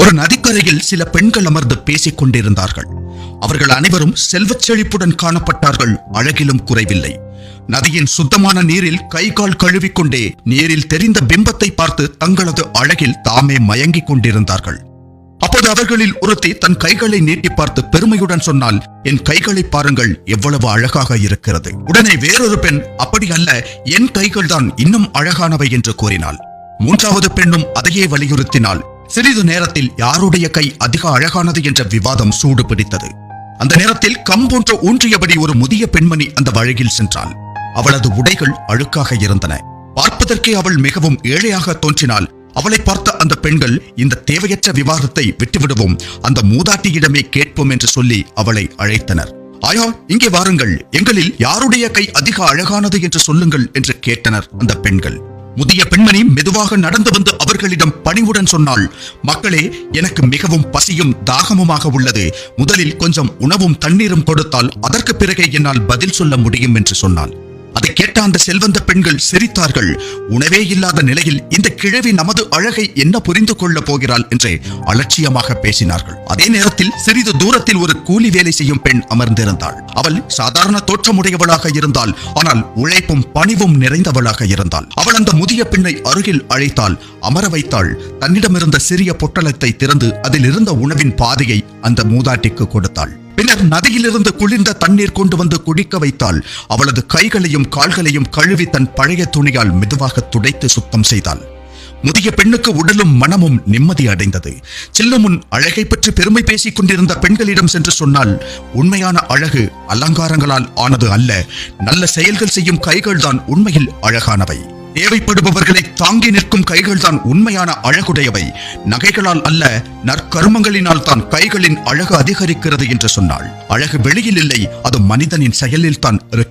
ஒரு நதிக்கரையில் சில பெண்கள் அமர்ந்து பேசிக் கொண்டிருந்தார்கள். அவர்கள் அனைவரும் செல்வச் செழிப்புடன் காணப்பட்டார்கள். அழகிலும் குறைவில்லை. நதியின் சுத்தமான நீரில் கை கால் கழுவிக்கொண்டே நீரில் தெரிந்த பிம்பத்தை பார்த்து தங்களது அழகில் தாமே மயங்கிக் கொண்டிருந்தார்கள். அப்போது அவர்களில் ஒருத்தி தன் கைகளை நீட்டி பார்த்து பெருமையுடன் சொன்னால், என் கைகளை பாருங்கள், எவ்வளவு அழகாக இருக்கிறது. உடனே வேறொரு பெண், அப்படி அல்ல, என் கைகள் தான் இன்னும் அழகானவை என்று கூறினாள். மூன்றாவது பெண்ணும் அதையே வலியுறுத்தினாள். சிறிது நேரத்தில் யாருடைய கை அதிக அழகானது என்ற விவாதம் சூடு பிடித்தது. அந்த நேரத்தில் கம்போன்று ஊன்றியபடி ஒரு முதிய பெண்மணி அந்த வழியில் சென்றாள். அவளது உடைகள் அழுக்காக இருந்தன. பார்ப்பதற்கே அவள் மிகவும் ஏழையாக தோன்றினாள். அவளை பார்த்த அந்த பெண்கள், இந்த தேவையற்ற விவாதத்தை விட்டுவிடுவோம், அந்த மூதாட்டியிடமே கேட்போம் என்று சொல்லி அவளை அழைத்தனர். ஆயா, இங்கே வாருங்கள், எங்களில் யாருடைய கை அதிக அழகானது என்று சொல்லுங்கள் என்று கேட்டனர் அந்த பெண்கள். முதிய பெண்மணி மெதுவாக நடந்து வந்து அவர்களிடம் பணிவுடன் சொன்னாள், மக்களே, எனக்கு மிகவும் பசியும் தாகமுமாக உள்ளது. முதலில் கொஞ்சம் உணவும் தண்ணீரும் கொடுத்தால் அதற்கு பிறகே என்னால் பதில் சொல்ல முடியும் என்று சொன்னாள். அதை கேட்ட அந்த செல்வந்த பெண்கள் சிரித்தார்கள். உணவே இல்லாத நிலையில் இந்த கிழவி நமது அழகை என்ன புரிந்து கொள்ள போகிறாள் என்று அலட்சியமாக பேசினார்கள். அதே நேரத்தில் சிறிது தூரத்தில் ஒரு கூலி வேலை செய்யும் பெண் அமர்ந்திருந்தாள். அவள் சாதாரண தோற்றமுடையவளாக இருந்தாள். ஆனால் உழைப்பும் பணிவும் நிறைந்தவளாக இருந்தாள். அவள் அந்த முதிய பெண்ணை அருகில் அழைத்தாள், அமர வைத்தாள். தன்னிடமிருந்த சிறிய பொட்டலத்தை திறந்து அதில் இருந்த உணவின் பாதையை அந்த மூதாட்டிக்கு கொடுத்தாள். பின்னர் நதியிலிருந்து குளிர்ந்த தண்ணீர் கொண்டு வந்து குடிக்க வைத்தாள். அவளது கைகளையும் கால்களையும் கழுவி தன் பழைய துணியால் மெதுவாக துடைத்து சுத்தம் செய்தாள். முதிய பெண்ணுக்கு உடலும் மனமும் நிம்மதி அடைந்தது. செல்லுமுன் அழகை பற்றி பெருமை பேசிக் கொண்டிருந்த பெண்களிடம் சென்று சொன்னால், உண்மையான அழகு அலங்காரங்களால் ஆனது அல்ல, நல்ல செயல்கள் செய்யும் கைகள் தான் உண்மையில் அழகானவை. தேவைப்படுபவர்களை தாங்கி நிற்கும் கைகள் தான் உண்மையான அழகுடையவை. நகைகளால் அல்ல, நற்கர்மங்களினால் தான் கைகளின் அழகு அதிகரிக்கிறது என்று சொன்னாள். அழகு வெளியில் இல்லை, அது மனிதனின் செயலில் தான் இருக்கிறது.